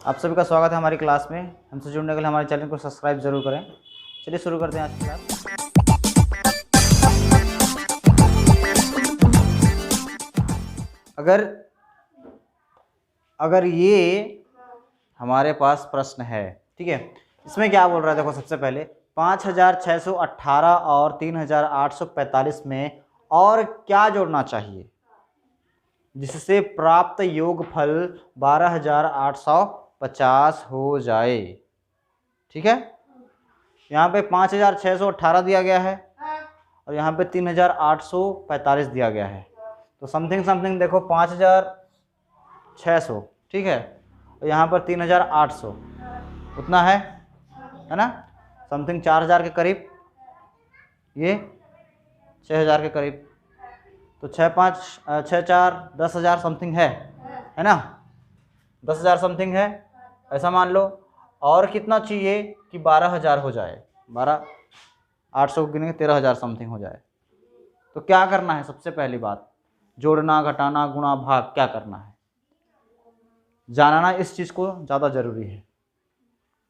आप सभी का स्वागत है हमारी क्लास में। हमसे जुड़ने के लिए हमारे चैनल को सब्सक्राइब जरूर करें। चलिए शुरू करते हैं आज की क्लास। अगर ये हमारे पास प्रश्न है, ठीक है, इसमें क्या बोल रहा है, देखो सबसे पहले 5618 और 3845 में और क्या जोड़ना चाहिए जिससे प्राप्त योगफल 12850 हो जाए। ठीक है, यहाँ पे 5618 दिया गया है और यहाँ पे 3845 दिया गया है। तो समथिंग समथिंग देखो 5600, ठीक है, और यहाँ पर 3800 उतना है ना, समथिंग 4000 के करीब, ये 6000 के करीब। तो 6 5 6 4 10,000 समथिंग है ना, 10,000 समथिंग है, ऐसा मान लो। और कितना चाहिए कि 12,000 हो जाए, 12,800 गिनेंगे 13,000 समथिंग हो जाए। तो क्या करना है, सबसे पहली बात जोड़ना, घटाना, गुणा, भाग क्या करना है, जानना इस चीज़ को ज़्यादा जरूरी है,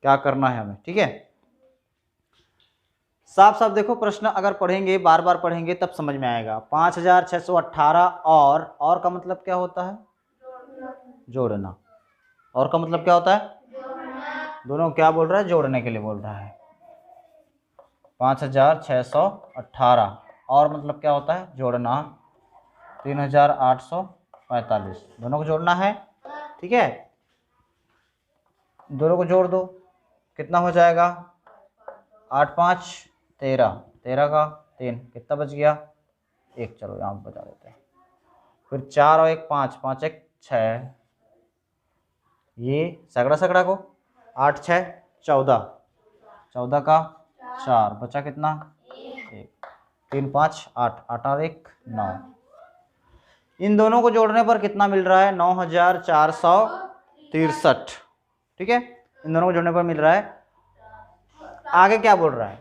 क्या करना है हमें। ठीक है, साफ साफ देखो, प्रश्न अगर पढ़ेंगे, बार बार पढ़ेंगे तब समझ में आएगा। 5618 और का मतलब क्या होता है, जोड़ना। और का मतलब क्या होता है, दोनों क्या बोल रहा है, जोड़ने के लिए बोल रहा है। 5618 और मतलब क्या होता है, जोड़ना। 3845 दोनों को जोड़ना है। ठीक है, दोनों को जोड़ दो, कितना हो जाएगा, 8 5 13, 13 का 3, कितना बच गया, 1। चलो यहाँ बचा देते हैं। फिर 4 और 1 5, 5 1 6, ये सगड़ा सगड़ा को 8 6 14, 14 का 4, बचा कितना, 1। 3 5 8, 8 और 1 9। इन दोनों को जोड़ने पर कितना मिल रहा है, 9463। ठीक है, इन दोनों को जोड़ने पर मिल रहा है। आगे क्या बोल रहा है,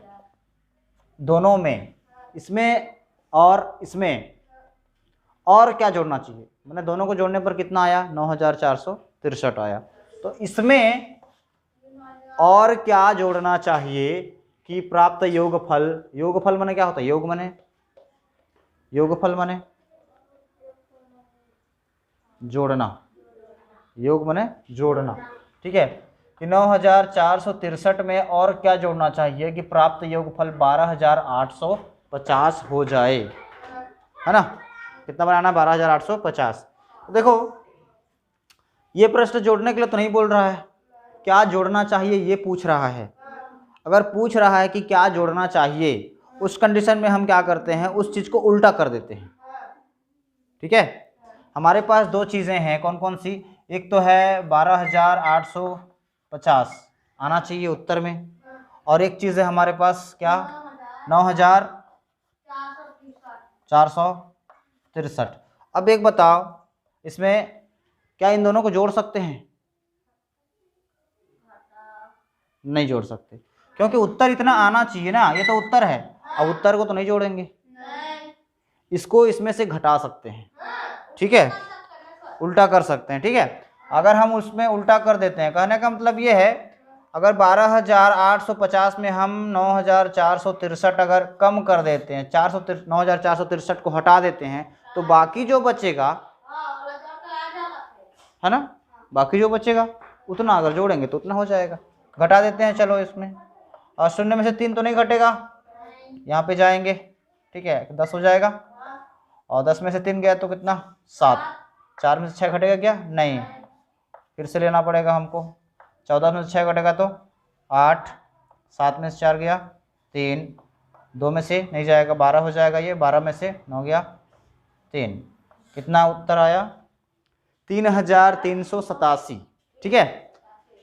दोनों में, इसमें और इसमें और क्या जोड़ना चाहिए, मैंने दोनों को जोड़ने पर कितना आया, 9463 आया। तो इसमें और क्या जोड़ना चाहिए कि प्राप्त योगफल, योगफल माने क्या होता है, योग माने, योगफल माने जोड़ना, योग माने जोड़ना। ठीक है, कि 9463 में और क्या जोड़ना चाहिए कि प्राप्त योगफल 12850 हो जाए, है ना। कितना बनाना, 12850। तो देखो ये प्रश्न जोड़ने के लिए तो नहीं बोल रहा है, क्या जोड़ना चाहिए ये पूछ रहा है। अगर पूछ रहा है कि क्या जोड़ना चाहिए, उस कंडीशन में हम क्या करते हैं, उस चीज को उल्टा कर देते हैं। ठीक है, हमारे पास दो चीजें हैं, कौन कौन सी, एक तो है 12850 आना चाहिए उत्तर में, और एक चीज है हमारे पास क्या, 9463। अब एक बताओ, इसमें क्या इन दोनों को जोड़ सकते हैं, नहीं जोड़ सकते, क्योंकि उत्तर इतना आना चाहिए ना, ये तो उत्तर है। अब उत्तर को तो नहीं जोड़ेंगे, इसको इसमें से घटा सकते हैं। ठीक है, उल्टा कर सकते हैं। ठीक है, अगर हम उसमें उल्टा कर देते हैं, कहने का मतलब ये है, अगर 12850 में हम 9463 अगर कम कर देते हैं, 9463 को हटा देते हैं, तो बाकी जो बचेगा, है ना, बाकी जो बचेगा उतना अगर जोड़ेंगे तो उतना हो जाएगा। घटा देते हैं, चलो इसमें, और 0 में से 3 तो नहीं घटेगा, यहाँ पे जाएंगे, ठीक है, 10 हो जाएगा, और 10 में से 3 गया तो कितना, 7। 4 में से 6 घटेगा क्या, नहीं, फिर से लेना पड़ेगा हमको। 14 में से 6 घटेगा तो 8, 7 में से 4 गया 3, 2 में से नहीं जाएगा, 12 हो जाएगा ये, 12 में से 9 गया 3, कितना उत्तर आया, 3387। ठीक है,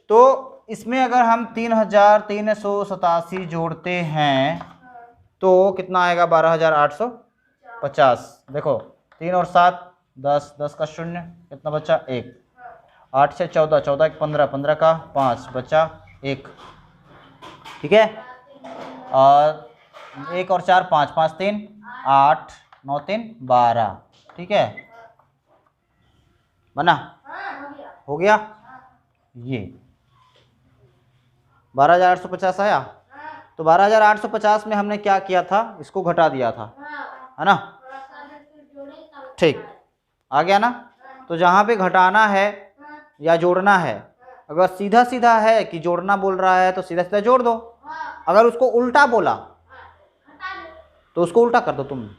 तो इसमें अगर हम 3387 जोड़ते हैं तो कितना आएगा, 12850। देखो 3 और 7 10, 10 का 0, कितना बचा, 1। 8 से 14, 14 1 15, 15 का 5, बचा 1। ठीक है, और 1 और 4 5, 5 3 8, 9 3 12। ठीक है, बना, हो गया। ये 12,850 आया। तो 12,850 में हमने क्या किया था, इसको घटा दिया था, है ना। ठीक, आ गया ना। तो जहाँ पे घटाना है या जोड़ना है, अगर सीधा सीधा है कि जोड़ना बोल रहा है तो सीधा सीधा जोड़ दो, अगर उसको उल्टा बोला तो उसको उल्टा कर दो तुम, है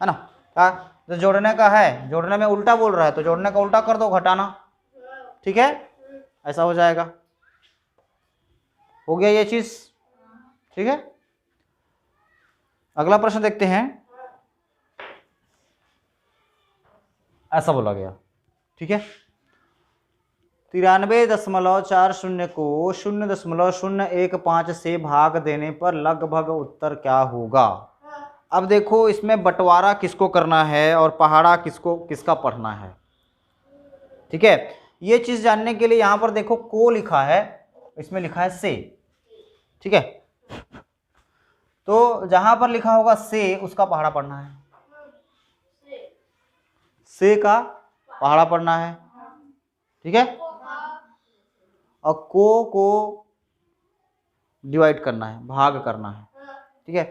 ना। क्या, तो जोड़ने का है, जोड़ने में उल्टा बोल रहा है तो जोड़ने का उल्टा कर दो, घटाना, ठीक है, ऐसा हो जाएगा। हो गया ये चीज, ठीक है। अगला प्रश्न देखते हैं। ऐसा बोला गया, ठीक है, 93.40 को 0.015 से भाग देने पर लगभग उत्तर क्या होगा। अब देखो इसमें बंटवारा किसको करना है और पहाड़ा किसका पढ़ना है, ठीक है। ये चीज जानने के लिए यहां पर देखो को लिखा है, इसमें लिखा है से, ठीक है। तो जहां पर लिखा होगा से, उसका पहाड़ा पढ़ना है, से का पहाड़ा पढ़ना है, ठीक है। और को डिवाइड करना है, भाग करना है, ठीक है।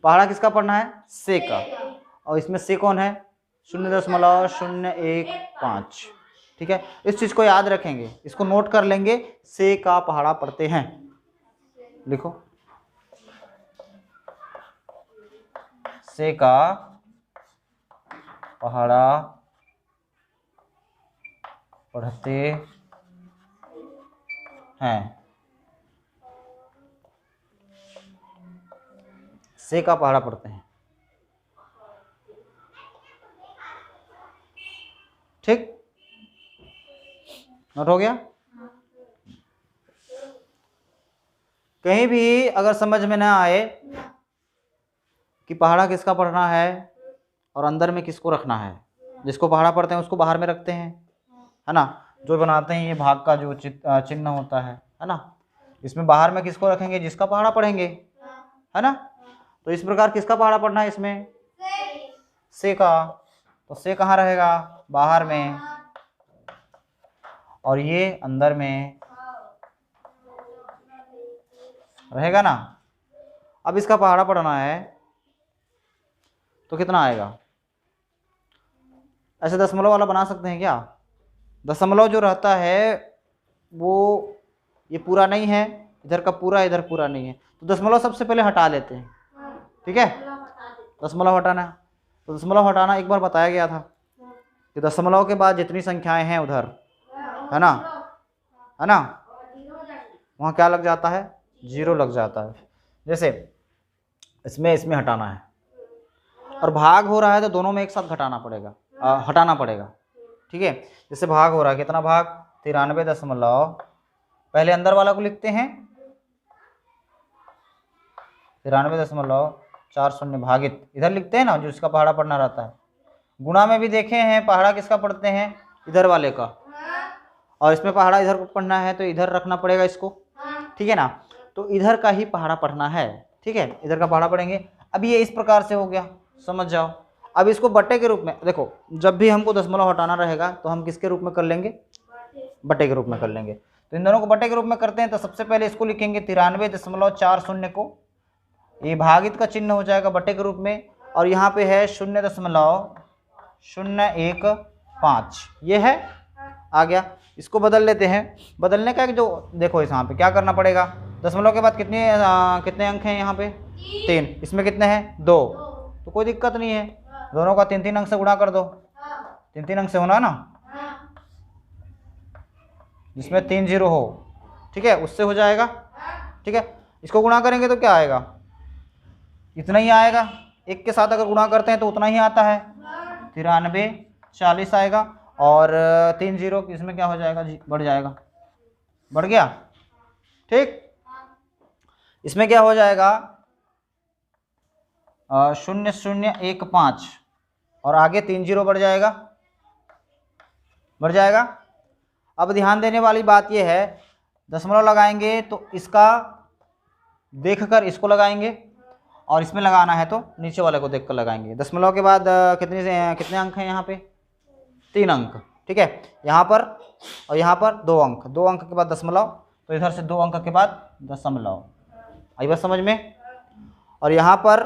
पहाड़ा किसका पढ़ना है, से का। और इसमें से कौन है, 0.015, ठीक है। इस चीज को याद रखेंगे, इसको नोट कर लेंगे, से का पहाड़ा पढ़ते हैं, लिखो, से का पहाड़ा पढ़ते हैं, से का पहाड़ा पढ़ते हैं, ठीक, नोट हो गया। कहीं भी अगर समझ में ना आए कि पहाड़ा किसका पढ़ना है और अंदर में किसको रखना है, जिसको पहाड़ा पढ़ते हैं उसको बाहर में रखते हैं, है ना। जो बनाते हैं ये भाग का जो चिन्ह होता है ना, इसमें बाहर में किसको रखेंगे, जिसका पहाड़ा पढ़ेंगे, है ना। तो इस प्रकार किसका पहाड़ा पढ़ना है, इसमें से का। तो से कहाँ रहेगा, बाहर में, और ये अंदर में रहेगा ना। अब इसका पहाड़ा पढ़ना है तो कितना आएगा, ऐसे दशमलव वाला बना सकते हैं क्या। दशमलव जो रहता है वो ये पूरा नहीं है, इधर का पूरा, इधर पूरा नहीं है, तो दशमलव सबसे पहले हटा लेते हैं, ठीक है। दशमलव हटाना, तो दशमलव हटाना एक बार बताया गया था कि दशमलव के बाद जितनी संख्याएं हैं उधर, है ना, वहाँ क्या लग जाता है, 0 लग जाता है। जैसे इसमें हटाना है और भाग हो रहा है तो दोनों में एक साथ हटाना पड़ेगा, ठीक है। जैसे भाग हो रहा है, कितना भाग, 93 पहले अंदर वाला को लिखते हैं, 93.40 भागित, इधर लिखते हैं ना जो इसका पहाड़ा पढ़ना रहता है। गुणा में भी देखे हैं पहाड़ा किसका पढ़ते हैं, इधर वाले का, और इसमें पहाड़ा इधर को पढ़ना है तो इधर रखना पड़ेगा इसको, ठीक है ना। तो इधर का ही पहाड़ा पढ़ना है, ठीक है, इधर का पहाड़ा पढ़ेंगे। अब ये इस प्रकार से हो गया, समझ जाओ। अब इसको बट्टे के रूप में देखो, जब भी हमको दशमलव हटाना रहेगा तो हम किसके रूप में कर लेंगे, बट्टे के रूप में कर लेंगे। तो इन दोनों को बट्टे के रूप में करते हैं तो सबसे पहले इसको लिखेंगे 93.40 को, ये भागित का चिन्ह हो जाएगा बट्टे के रूप में, और यहाँ पे है 0.015, ये है, आ गया। इसको बदल लेते हैं, बदलने का जो देखो, इस यहाँ पे क्या करना पड़ेगा, दशमलव के बाद कितने अंक हैं यहाँ पे, 3, इसमें कितने हैं, 2, तो कोई दिक्कत नहीं है, दोनों का 3 अंक से गुणा कर दो, 3 अंक से होना ना, जिसमें 3 0 हो, ठीक है, उससे हो जाएगा, ठीक है। इसको गुणा करेंगे तो क्या आएगा, इतना ही आएगा, एक के साथ अगर गुणा करते हैं तो उतना ही आता है, 93.40 आएगा, और 3 0 इसमें क्या हो जाएगा जी, बढ़ जाएगा, बढ़ गया, ठीक। इसमें क्या हो जाएगा, 0.015, और आगे 3 0 बढ़ जाएगा। अब ध्यान देने वाली बात यह है, दशमलव लगाएंगे तो इसका देखकर इसको लगाएंगे, और इसमें लगाना है तो नीचे वाले को देखकर लगाएंगे। दशमलव के बाद कितने अंक हैं यहाँ पे, 3 अंक, ठीक है। यहाँ पर और यहाँ पर 2 अंक, 2 अंक के बाद दशमलव, तो इधर से 2 अंक के बाद दशमलव। आई बात समझ में? और यहाँ पर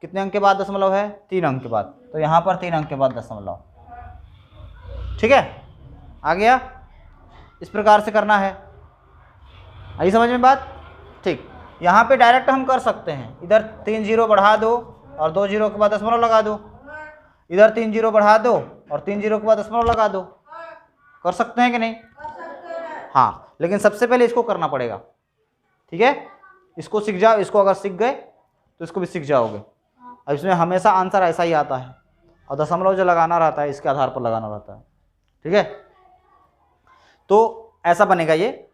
कितने अंक के बाद दशमलव है? 3 अंक के बाद, तो यहाँ पर 3 अंक के बाद दशमलव। ठीक है, आ गया? इस प्रकार से करना है। आई समझ में बात? ठीक, यहाँ पे डायरेक्ट हम कर सकते हैं, इधर 3 जीरो बढ़ा दो और 2 जीरो के बाद दशमलव लगा दो, इधर 3 जीरो बढ़ा दो और 3 जीरो के बाद दशमलव लगा दो। कर सकते हैं कि नहीं? हाँ, लेकिन सबसे पहले इसको करना पड़ेगा। ठीक है, इसको सीख जाओ, इसको अगर सीख गए तो इसको भी सीख जाओगे। अब इसमें हमेशा आंसर ऐसा ही आता है, और दशमलव जो लगाना रहता है इसके आधार पर लगाना रहता है। ठीक है, तो ऐसा बनेगा, ये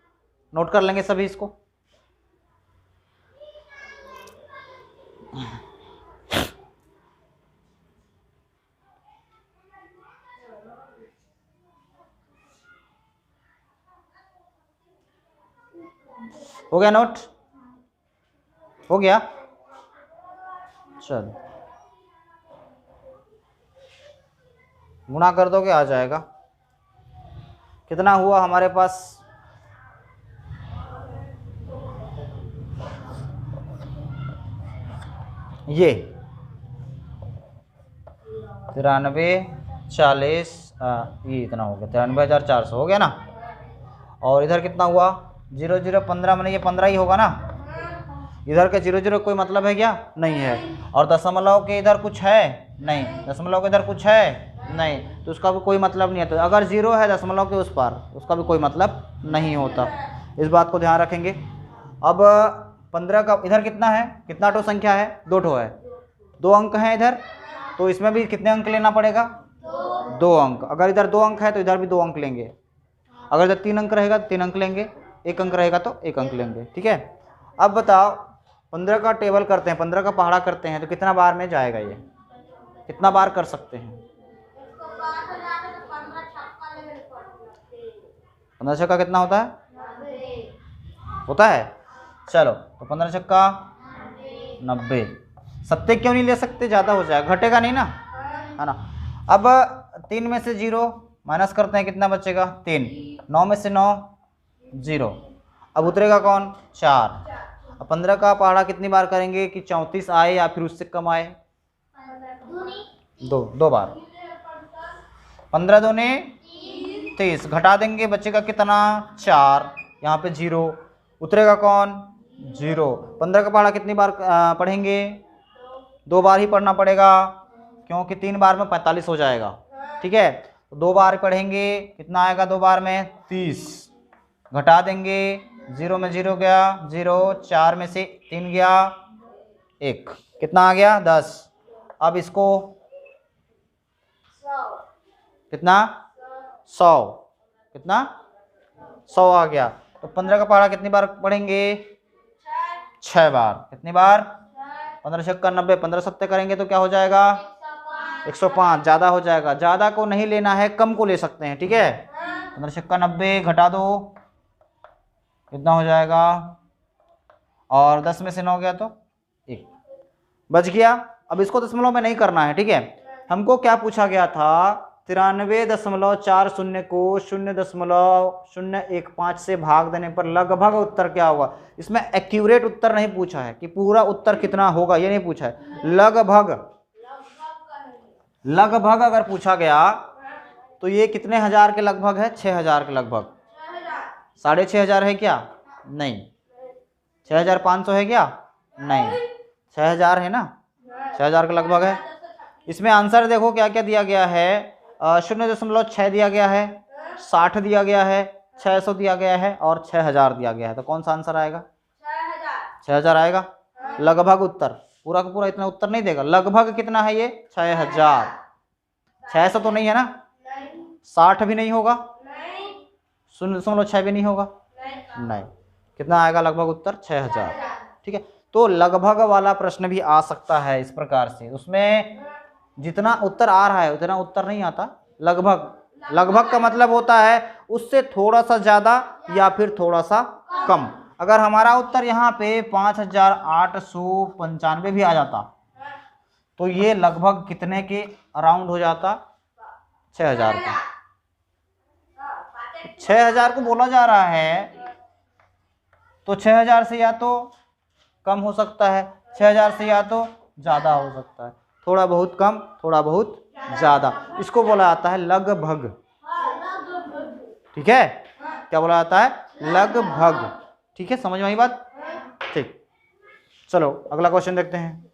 नोट कर लेंगे सभी इसको। हो गया नोट? हो गया? चलो, गुणा कर दोगे आ जाएगा। कितना हुआ हमारे पास? ये 93, 40, ये इतना हो गया, 93,400 हो गया ना। और इधर कितना हुआ? 0 0 15, मैंने ये 15 ही होगा ना। इधर के 0 0 कोई मतलब है क्या? नहीं है। और दशमलव के इधर कुछ है? नहीं। दशमलव के इधर कुछ है? नहीं, तो उसका भी कोई मतलब नहीं है। तो अगर 0 है दशमलव के उस पार, उसका भी कोई मतलब नहीं होता। इस बात को ध्यान रखेंगे। अब 15 का इधर कितना है? कितना ठो संख्या है? 2 ठो है, 2 अंक हैं इधर, तो इसमें भी कितने अंक लेना पड़ेगा? 2 अंक। अगर इधर 2 अंक है तो इधर भी 2 अंक लेंगे। अगर इधर 3 अंक रहेगा तो 3 अंक लेंगे, 1 अंक रहेगा तो 1 अंक लेंगे। ठीक है, अब बताओ 15 का टेबल करते हैं, 15 का पहाड़ा करते हैं, तो कितना बार में जाएगा ये? कितना बार कर सकते हैं? 15 छक्का कितना होता है? होता है। चलो, तो 15 छक्का 90। 70 क्यों नहीं ले सकते? ज़्यादा हो जाएगा, घटेगा नहीं ना, है ना। अब 3 में से 0 माइनस करते हैं, कितना बचेगा? 3। 9 में से 9 0। अब उतरेगा कौन? 4। अब 15 का पहाड़ा कितनी बार करेंगे कि 34 आए या फिर उससे कम आए? 2 बार। 15 दूनी 30, घटा देंगे, बचेगा कितना? 4। यहाँ पे 0, उतरेगा कौन? 0। 15 का पहाड़ा कितनी बार पढ़ेंगे? 2 बार ही पढ़ना पड़ेगा, क्योंकि 3 बार में 45 हो जाएगा। ठीक है, तो 2 बार पढ़ेंगे, कितना आएगा 2 बार में? 30। घटा देंगे, 0 में 0 गया 0, 4 में से 3 गया 1, कितना आ गया? 10। अब इसको कितना? 100। कितना? 100 आ गया। तो 15 का पहाड़ा कितनी बार पढ़ेंगे? 6 बार। कितनी बार? 15 छक्का 90, 15 सत्ते करेंगे तो क्या हो जाएगा? 105। ज़्यादा हो जाएगा, ज़्यादा को नहीं लेना है, कम को ले सकते हैं। ठीक है, 15 छक्का 90 घटा दो, कितना हो जाएगा? और 10 में से 9 गया तो 1 बच गया। अब इसको दशमलव में नहीं करना है। ठीक है, हमको क्या पूछा गया था? 93.40 को 0.015 से भाग देने पर लगभग उत्तर क्या होगा। इसमें एक्यूरेट उत्तर नहीं पूछा है कि पूरा उत्तर कितना होगा, ये नहीं पूछा है। लगभग, लगभग अगर पूछा गया तो ये कितने हजार के लगभग है? 6000 के लगभग। 6500 है क्या? नहीं। 6500 है क्या? नहीं। 6000 है ना, 6000 के लगभग है। इसमें आंसर देखो क्या क्या दिया गया है। 0.6 दिया गया है, 60 दिया गया है, 600 दिया गया है और 6000 दिया गया है। तो कौन सा आंसर आएगा? 6000 आएगा। लगभग उत्तर, पूरा का पूरा इतना उत्तर नहीं देगा। लगभग कितना है ये? 6000। 600 तो नहीं है ना, 60 भी नहीं होगा, 0.6 भी नहीं होगा, नहीं। कितना आएगा लगभग उत्तर? 6000। ठीक है, तो लगभग वाला प्रश्न भी आ सकता है इस प्रकार से। उसमें जितना उत्तर आ रहा है उतना उत्तर नहीं आता। लगभग, लगभग का मतलब होता है उससे थोड़ा सा ज़्यादा या फिर थोड़ा सा कम। अगर हमारा उत्तर यहाँ पे 5895 भी आ जाता तो ये लगभग कितने के अराउंड हो जाता? 6000 का। 6000 को बोला जा रहा है, तो 6000 से या तो कम हो सकता है, 6000 से या तो ज़्यादा हो सकता है, थोड़ा बहुत कम थोड़ा बहुत ज़्यादा, इसको बोला जाता है लगभग। ठीक है, क्या बोला जाता है? लगभग। ठीक है, समझ में आई बात? ठीक, चलो अगला क्वेश्चन देखते हैं।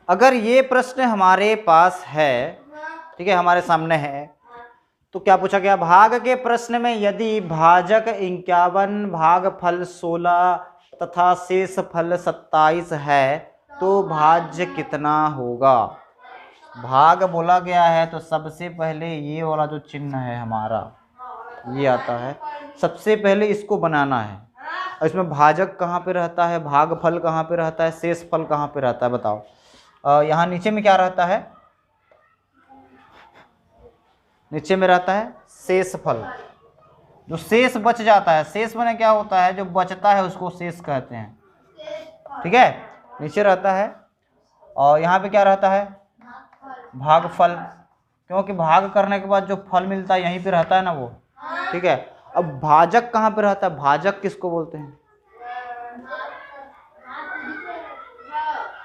अगर ये प्रश्न हमारे पास है, ठीक है, हमारे सामने है, तो क्या पूछा गया? भाग के प्रश्न में यदि भाजक 51, भागफल 16 तथा शेष फल 27 है तो भाज्य कितना होगा? भाग बोला गया है तो सबसे पहले ये वाला जो चिन्ह है हमारा, ये आता है, सबसे पहले इसको बनाना है। और इसमें भाजक कहाँ पे रहता है, भागफल कहाँ पे रहता है, शेष फल कहाँ पे रहता है, बताओ। यहाँ नीचे में क्या रहता है? नीचे में रहता है शेष फल। जो शेष बच जाता है, शेष माने क्या होता है? जो बचता है उसको शेष कहते हैं। ठीक है, नीचे रहता है। और यहाँ पे क्या रहता है? भागफल, क्योंकि भाग करने के बाद जो फल मिलता है यहीं पे रहता है ना वो। ठीक है, अब भाजक कहाँ पे रहता है? भाजक किसको बोलते हैं?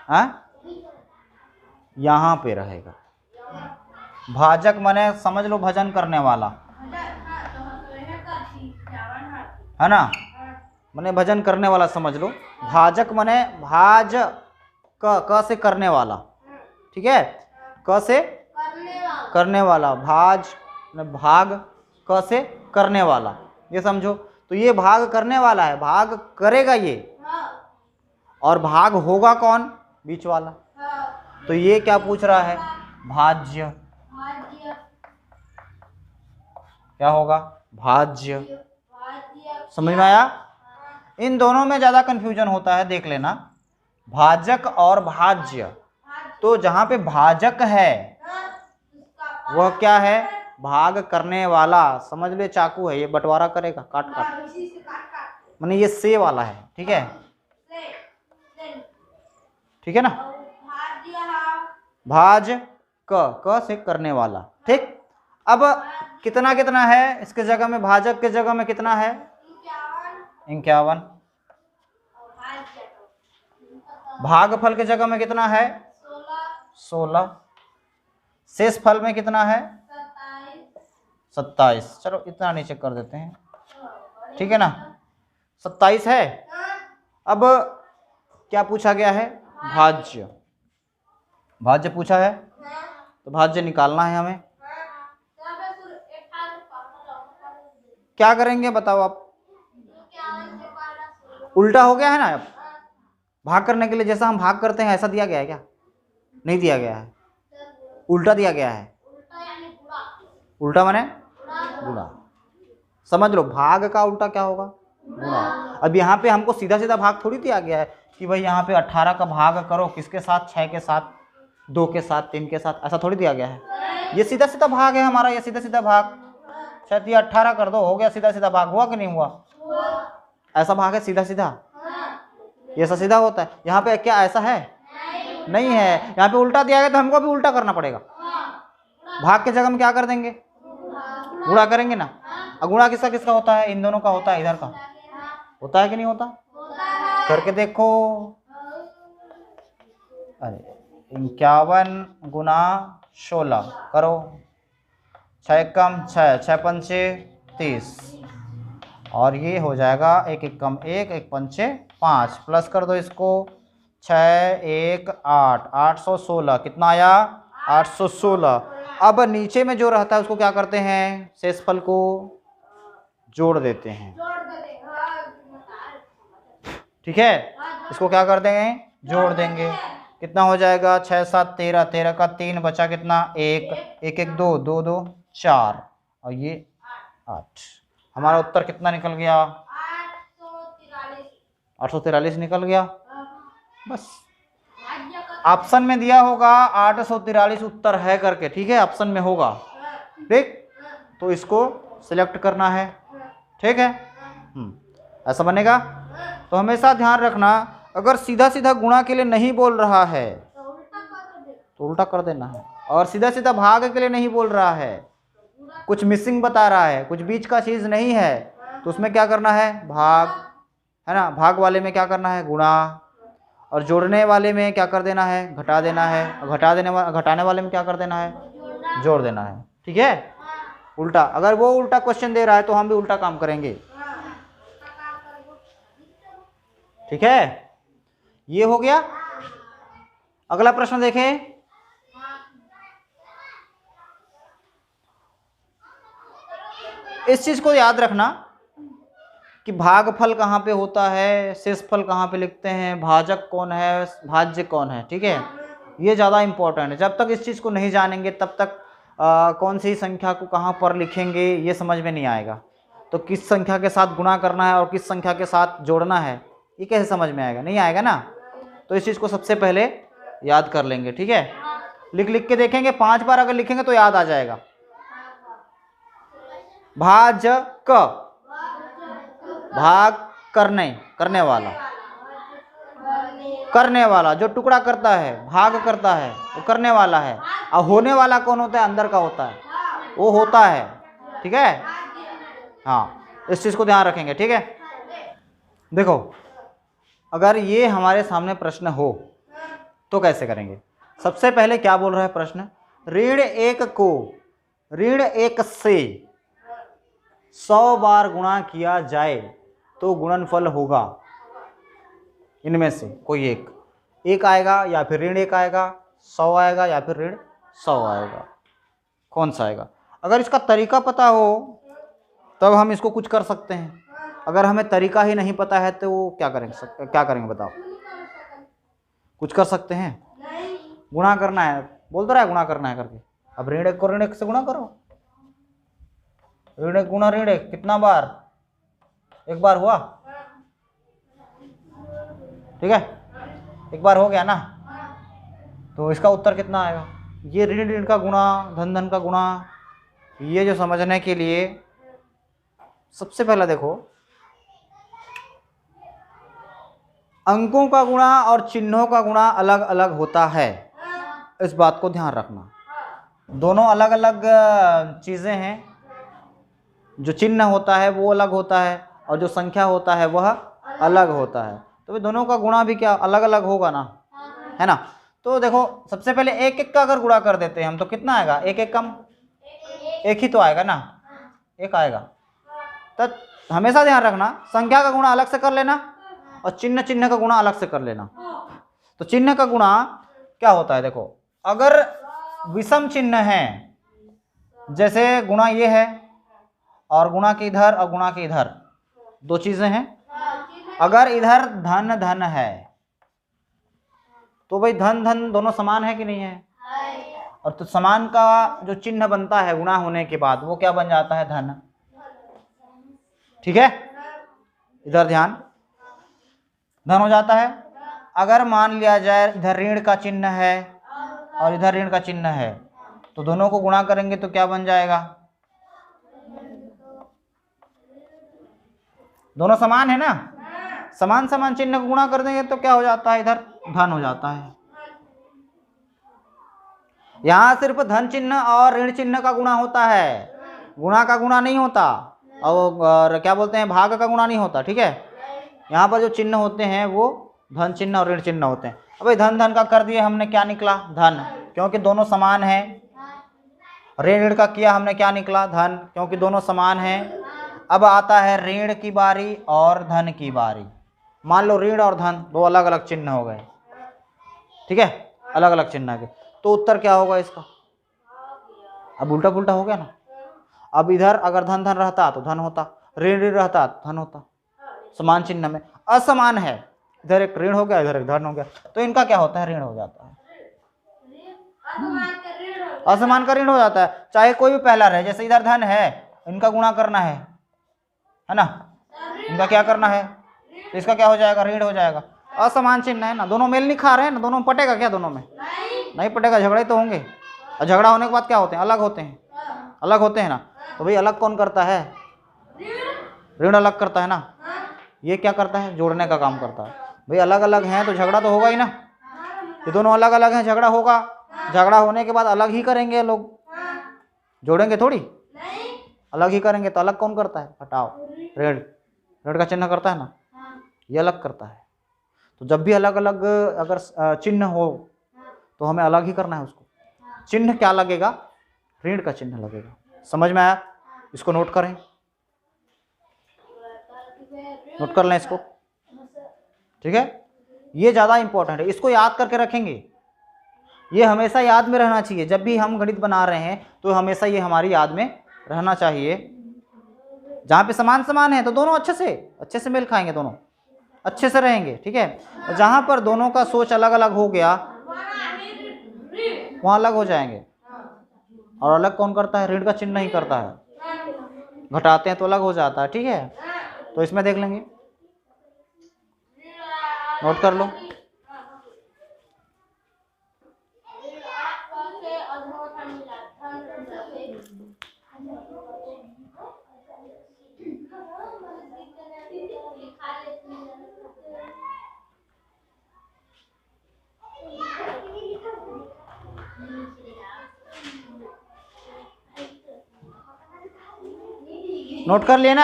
हाँ, यहाँ पे रहेगा। भाजक माने समझ लो भजन करने वाला, है ना, माने भजन करने वाला समझ लो। भाजक माने भाज क से करने वाला। ठीक है, क से करने वाला, भाज भाग, क से करने वाला, ये समझो। तो ये भाग करने वाला है, भाग करेगा ये, और भाग होगा कौन? बीच वाला। तो ये क्या पूछ रहा है? भाज्य। क्या होगा? भाज्य। समझ में आया? इन दोनों में ज्यादा कंफ्यूजन होता है, देख लेना, भाजक और भाज्य। तो जहां पे भाजक है वह क्या है? भाग करने वाला। समझ ले, चाकू है ये, बंटवारा करेगा, काट काट, माने ये से वाला है। ठीक है, ठीक है ना, भाज क से करने वाला। ठीक, अब कितना कितना है इसके जगह में? भाजक के जगह में कितना है? 51। भागफल के जगह में कितना है? 16। शेष फल में कितना है? 27। चलो इतना नीचे कर देते हैं, ठीक है ना, 27 है। अब क्या पूछा गया है? भाज्य। भाज्य पूछा है, तो भाज्य निकालना है हमें। क्या करेंगे बताओ आप? उल्टा हो गया है ना। अब भाग करने के लिए जैसा हम भाग करते हैं ऐसा दिया गया है क्या? नहीं दिया गया है, उल्टा दिया गया है। उल्टा माने गुणा। समझ लो, भाग का उल्टा क्या होगा? गुणा। अब यहाँ पे हमको सीधा सीधा भाग थोड़ी दिया गया है कि भाई यहाँ पे 18 का भाग करो, किसके साथ? 6 के साथ, 2 के साथ, 3 के साथ, ऐसा थोड़ी दिया गया है। ये सीधा सीधा भाग है हमारा, ये सीधा सीधा भाग। शायद ये 18 कर दो, हो गया सीधा सीधा भाग। हुआ कि नहीं हुआ? ऐसा भाग है सीधा सीधा, ये ऐसा सीधा होता है। यहाँ पे क्या ऐसा है? नहीं है। यहाँ पे उल्टा दिया गया तो हमको भी उल्टा करना पड़ेगा। भाग के जगह में क्या कर देंगे? गुणा करेंगे ना। और गुणा किसका किसका होता है? इन दोनों का होता है, इधर का होता है कि नहीं होता? करके देखो। अरे 51 गुना 16 करो, 6 कम 6, 6 पंचे 30, और ये हो जाएगा 1 1 कम 1, 1 पंचे 5, प्लस कर दो इसको, 6 1 8, 816। कितना आया? 816। अब नीचे में जो रहता है उसको क्या करते हैं? शेष फल को जोड़ देते हैं। ठीक है, इसको क्या कर देंगे? जोड़ देंगे। कितना हो जाएगा? 6 7 13, 13 का 3 बचा कितना? 1, 1 1 2, 2 2 4, और ये 8। हमारा उत्तर कितना निकल गया? 843 निकल गया। बस ऑप्शन में दिया होगा 843 उत्तर है करके, ठीक है, ऑप्शन में होगा। ठीक, तो इसको सिलेक्ट करना है। ठीक है, ऐसा बनेगा। तो हमेशा ध्यान रखना, अगर सीधा सीधा गुणा के लिए नहीं बोल रहा है तो उल्टा कर देना है, और सीधा सीधा भाग के लिए नहीं बोल रहा है, कुछ मिसिंग बता रहा है, कुछ बीच का चीज नहीं है, तो उसमें क्या करना है, भाग, है ना। भाग वाले में क्या करना है, गुणा, और जोड़ने वाले में क्या कर देना है, घटा देना है, और घटाने वाले में क्या कर देना है, जोड़ देना है। ठीक है, उल्टा। अगर वो उल्टा क्वेश्चन दे रहा है तो हम भी उल्टा काम करेंगे। ठीक है, ये हो गया। अगला प्रश्न देखें। इस चीज को याद रखना कि भागफल कहाँ पे होता है, शेषफल कहाँ पे लिखते हैं, भाजक कौन है, भाज्य कौन है। ठीक है, ये ज़्यादा इंपॉर्टेंट है। जब तक इस चीज़ को नहीं जानेंगे तब तक कौन सी संख्या को कहाँ पर लिखेंगे ये समझ में नहीं आएगा। तो किस संख्या के साथ गुणा करना है और किस संख्या के साथ जोड़ना है ये कैसे समझ में आएगा, नहीं आएगा ना। तो इस चीज़ को सबसे पहले याद कर लेंगे। ठीक है, लिख लिख के देखेंगे, 5 बार अगर लिखेंगे तो याद आ जाएगा। भाजक, भाग करने वाला, करने वाला जो टुकड़ा करता है, भाग करता है, वो करने वाला है। और होने वाला कौन होता है, अंदर का होता है, वो होता है। ठीक है, हाँ, इस चीज को ध्यान रखेंगे। ठीक है, देखो अगर ये हमारे सामने प्रश्न हो तो कैसे करेंगे। सबसे पहले क्या बोल रहा है प्रश्न, ऋण 1 को ऋण 1 से 100 बार गुणा किया जाए तो गुणनफल होगा। इनमें से कोई एक आएगा, या फिर ऋण 1 आएगा, 100 आएगा, या फिर ऋण 100 आएगा, कौन सा आएगा। अगर इसका तरीका पता हो तब हम इसको कुछ कर सकते हैं। अगर हमें तरीका ही नहीं पता है तो क्या करेंगे बताओ। कुछ कर सकते हैं, गुणा करना है, बोल तो रहा है गुणा करना है करके। अब ऋण 1 को ऋण 1 से गुणा करो, ऋण 1 गुणा ऋण 1 कितना बार, एक बार हुआ। ठीक है, एक बार हो गया ना, तो इसका उत्तर कितना आएगा। ये ऋण ऋण का गुणा, धन धन का गुणा, ये जो समझने के लिए सबसे पहला देखो, अंकों का गुणा और चिन्हों का गुणा अलग अलग होता है, इस बात को ध्यान रखना। दोनों अलग अलग चीजें हैं। जो चिन्ह होता है वो अलग होता है, और जो संख्या होता है वह अलग होता है। तो दोनों का गुणा भी क्या अलग अलग होगा ना, है ना। तो देखो सबसे पहले 1 1 का अगर गुणा कर देते हैं हम तो कितना आएगा, 1 1 कम 1 ही तो आएगा ना, 1 आएगा। तो हमेशा ध्यान रखना, संख्या का गुणा अलग से कर लेना और चिन्ह का गुणा अलग से कर लेना। तो चिन्ह का गुणा क्या होता है, देखो अगर विषम चिन्ह है, जैसे गुणा ये है और गुणा के इधर और गुणा के इधर, दो चीजें हैं। अगर इधर धन धन है तो भाई धन धन दोनों समान है कि नहीं है, और तो समान का जो चिन्ह बनता है गुणा होने के बाद वो क्या बन जाता है, धन। ठीक है, इधर ध्यान, धन हो जाता है। अगर मान लिया जाए इधर ऋण का चिन्ह है और इधर ऋण का चिन्ह है, तो दोनों को गुणा करेंगे तो क्या बन जाएगा, दोनों समान है ना, समान समान चिन्ह को गुणा कर देंगे तो क्या हो जाता है, इधर धन हो जाता है। यहां सिर्फ धन चिन्ह और ऋण चिन्ह का गुणा होता है, गुणा का गुणा नहीं होता, और क्या बोलते हैं, भाग का गुणा नहीं होता। ठीक है, यहाँ पर जो चिन्ह होते हैं वो धन चिन्ह और ऋण चिन्ह होते हैं। अब भाई धन धन का कर दिए हमने, क्या निकला, धन, क्योंकि दोनों समान हैं। ऋण ऋण का किया हमने, क्या निकला, धन, क्योंकि दोनों समान हैं। अब आता है ऋण की बारी और धन की बारी। मान लो ऋण और धन दो अलग अलग चिन्ह हो गए, ठीक है, अलग अलग चिन्ह के, तो उत्तर क्या होगा इसका, अब उल्टा पुल्टा हो गया ना। अब इधर अगर धन धन रहता तो धन होता, ऋण ऋण रहता तो धन होता। समान चिन्ह में असमान है, इधर एक ऋण हो गया इधर एक धन हो गया, तो इनका क्या होता है, ऋण हो जाता है। असमान का ऋण हो जाता है, चाहे कोई भी पहला रहे। जैसे इधर धन है, इनका गुणा करना है ना, इनका क्या करना है, तो इसका क्या हो जाएगा, ऋण हो जाएगा। असमान चिन्ह है ना, दोनों मेल नहीं खा रहे हैं ना, दोनों में पटेगा क्या, दोनों में नहीं पटेगा, झगड़े तो होंगे। और झगड़ा होने के बाद क्या होते हैं, अलग होते हैं, अलग होते हैं ना। तो भाई अलग कौन करता है, ऋण अलग करता है ना, ये क्या करता है, जोड़ने का काम करता है। भाई अलग अलग हैं तो झगड़ा तो होगा ही ना, ये दोनों अलग अलग हैं, झगड़ा होगा। झगड़ा होने के बाद अलग ही करेंगे लोग, जोड़ेंगे थोड़ी, अलग ही करेंगे। तो अलग कौन करता है? हटाओ, रेड, रेड का चिन्ह करता है ना, ये अलग करता है। तो जब भी अलग अलग अगर चिन्ह हो तो हमें अलग ही करना है उसको। चिन्ह क्या लगेगा? ऋण का चिन्ह लगेगा। समझ में आया? इसको नोट करें, नोट कर लें इसको, ठीक है। ये ज़्यादा इंपॉर्टेंट है, इसको याद करके रखेंगे। ये हमेशा याद में रहना चाहिए, जब भी हम गणित बना रहे हैं तो हमेशा ये हमारी याद में रहना चाहिए। जहाँ पे समान समान है तो दोनों अच्छे से मेल खाएंगे, दोनों अच्छे से रहेंगे, ठीक है। और जहाँ पर दोनों का सोच अलग अलग हो गया वहाँ अलग हो जाएंगे। और अलग कौन करता है? ऋण का चिन्ह नहीं करता है, घटाते हैं तो अलग हो जाता है, ठीक है। तो इसमें देख लेंगे, नोट कर लो। नोट कर लिया ना?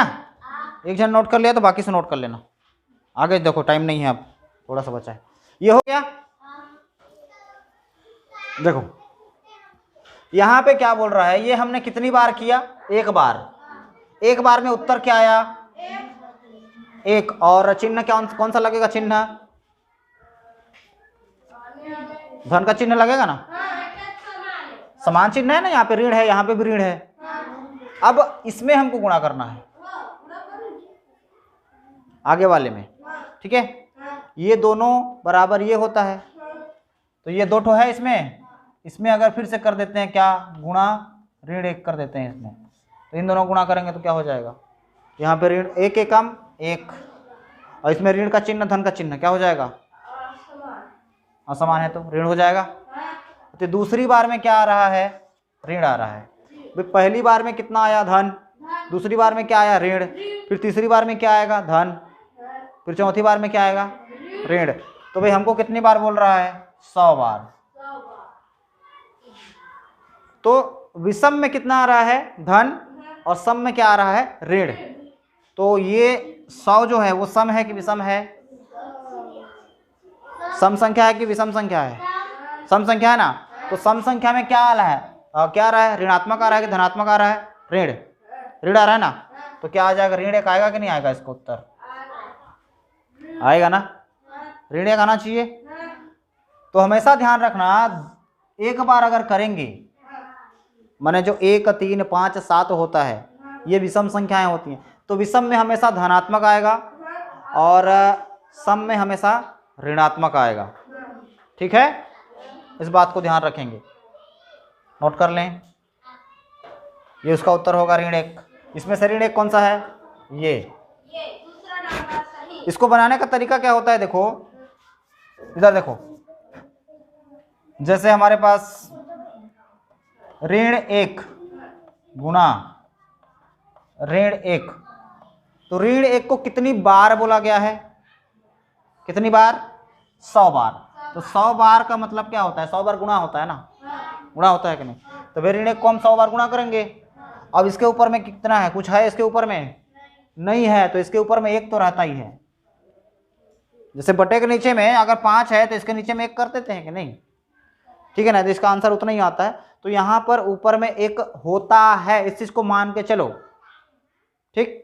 एक जन नोट कर लिया तो बाकी से नोट कर लेना। आगे देखो, टाइम नहीं है, अब थोड़ा सा बचा है। ये हो गया। देखो यहाँ पे क्या बोल रहा है, ये हमने कितनी बार किया? एक बार। एक बार में उत्तर क्या आया? एक। और चिन्ह क्या, कौन सा लगेगा चिन्ह? धन का चिन्ह लगेगा ना, समान चिन्ह है ना, यहाँ पे ऋण है, यहाँ पे भी ऋण है। अब इसमें हमको गुणा करना है, आगे वाले में, ठीक है। ये दोनों बराबर ये होता है, तो ये दो ठो है इसमें अगर फिर से कर देते हैं क्या? गुणा ऋण 1 कर देते हैं इसमें, तो इन दोनों गुणा करेंगे तो क्या हो जाएगा? यहाँ पे ऋण 1 एकम 1, और इसमें ऋण का चिन्ह धन का चिन्ह क्या हो जाएगा? असमान है तो ऋण हो जाएगा। तो दूसरी बार में क्या आ रहा है? ऋण आ रहा है। भाई पहली बार में कितना आया? धन। दूसरी बार में क्या आया? ऋण। फिर तीसरी बार में क्या आएगा? धन। फिर चौथी बार में क्या आएगा? ऋण। तो भाई हमको कितनी बार बोल रहा है? 100 बार। तो विषम में कितना आ रहा है? धन, और सम में क्या आ रहा है? ऋण। तो ये 100 जो है वो सम है कि विषम है? सम संख्या है कि विषम संख्या है? सम संख्या है ना। तो सम संख्या में क्या आ रहा है? क्या आ रहा है? ऋणात्मक आ रहा है कि धनात्मक आ रहा है? ऋण। ऋण आ रहा है ना, तो क्या आ जाएगा? ऋण 1 आएगा कि नहीं आएगा? इसका उत्तर आएगा ना, ऋण 1 आना चाहिए। तो हमेशा ध्यान रखना, एक बार अगर करेंगे, माने जो 1, 3, 5, 7 होता है, ये विषम संख्याएं होती हैं, तो विषम में हमेशा धनात्मक आएगा और सम में हमेशा ऋणात्मक आएगा, ठीक है। इस बात को ध्यान रखेंगे, नोट कर लें। ये उसका उत्तर होगा ऋण 1। इसमें से ऋण 1 कौन सा है? ये। इसको बनाने का तरीका क्या होता है? देखो इधर देखो, जैसे हमारे पास ऋण 1 गुणा ऋण 1, तो ऋण 1 को कितनी बार बोला गया है? कितनी बार? 100 बार। तो 100 बार का मतलब क्या होता है? 100 बार गुणा होता है ना, गुणा होता है कि नहीं? तो फिर ऋण 1 को हम 100 बार गुणा करेंगे। अब इसके ऊपर में कितना है? कुछ है इसके ऊपर में? नहीं है, तो इसके ऊपर में 1 तो रहता ही है। जैसे बटे के नीचे में अगर 5 है तो इसके नीचे में 1 कर देते हैं कि नहीं? ठीक है ना, तो इसका आंसर उतना ही आता है। तो यहाँ पर ऊपर में 1 होता है, इस चीज को मान के चलो, ठीक।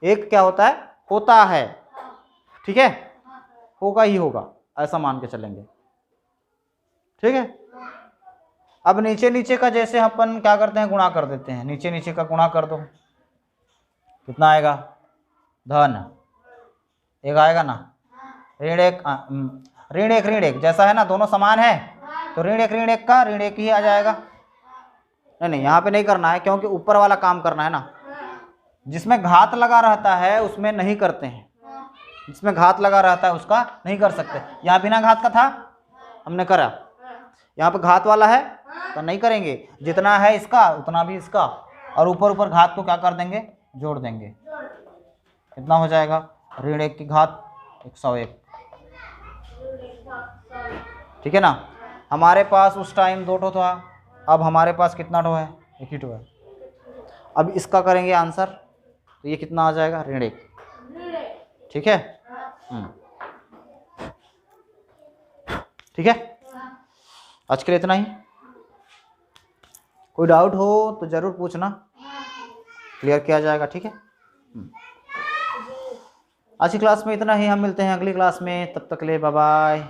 1 क्या होता है? होता है, ठीक है, होगा ही होगा, ऐसा मान के चलेंगे, ठीक है। अब नीचे नीचे का जैसे अपन क्या करते हैं? गुणा कर देते हैं, नीचे नीचे का गुणा कर दो, कितना आएगा? धन 1 आएगा ना, ऋण 1 ऋण 1 ऋण 1 जैसा है ना, दोनों समान है, तो ऋण 1 का ऋण 1 ही आ जाएगा। नहीं, यहाँ पे नहीं करना है, क्योंकि ऊपर वाला काम करना है ना। जिसमें घात लगा रहता है उसमें नहीं करते हैं, जिसमें घात लगा रहता है उसका नहीं कर सकते। यहाँ बिना घात का था, हमने करा, यहाँ पे घात वाला है तो नहीं करेंगे। जितना है इसका उतना भी इसका, और ऊपर ऊपर घात को क्या कर देंगे? जोड़ देंगे। कितना हो जाएगा? ऋण 1 की घात 101। ठीक है ना। हमारे पास उस टाइम 2 ठो था, अब हमारे पास कितना ठो है? 1 ही ठो है। अब इसका करेंगे आंसर, तो ये कितना आ जाएगा? ऋण 1। ठीक है, ठीक है। आज के लिए इतना ही। कोई डाउट हो तो जरूर पूछना, क्लियर किया जाएगा। ठीक है, आज की क्लास में इतना ही। हम मिलते हैं अगली क्लास में, तब तक के लिए बाय बाय।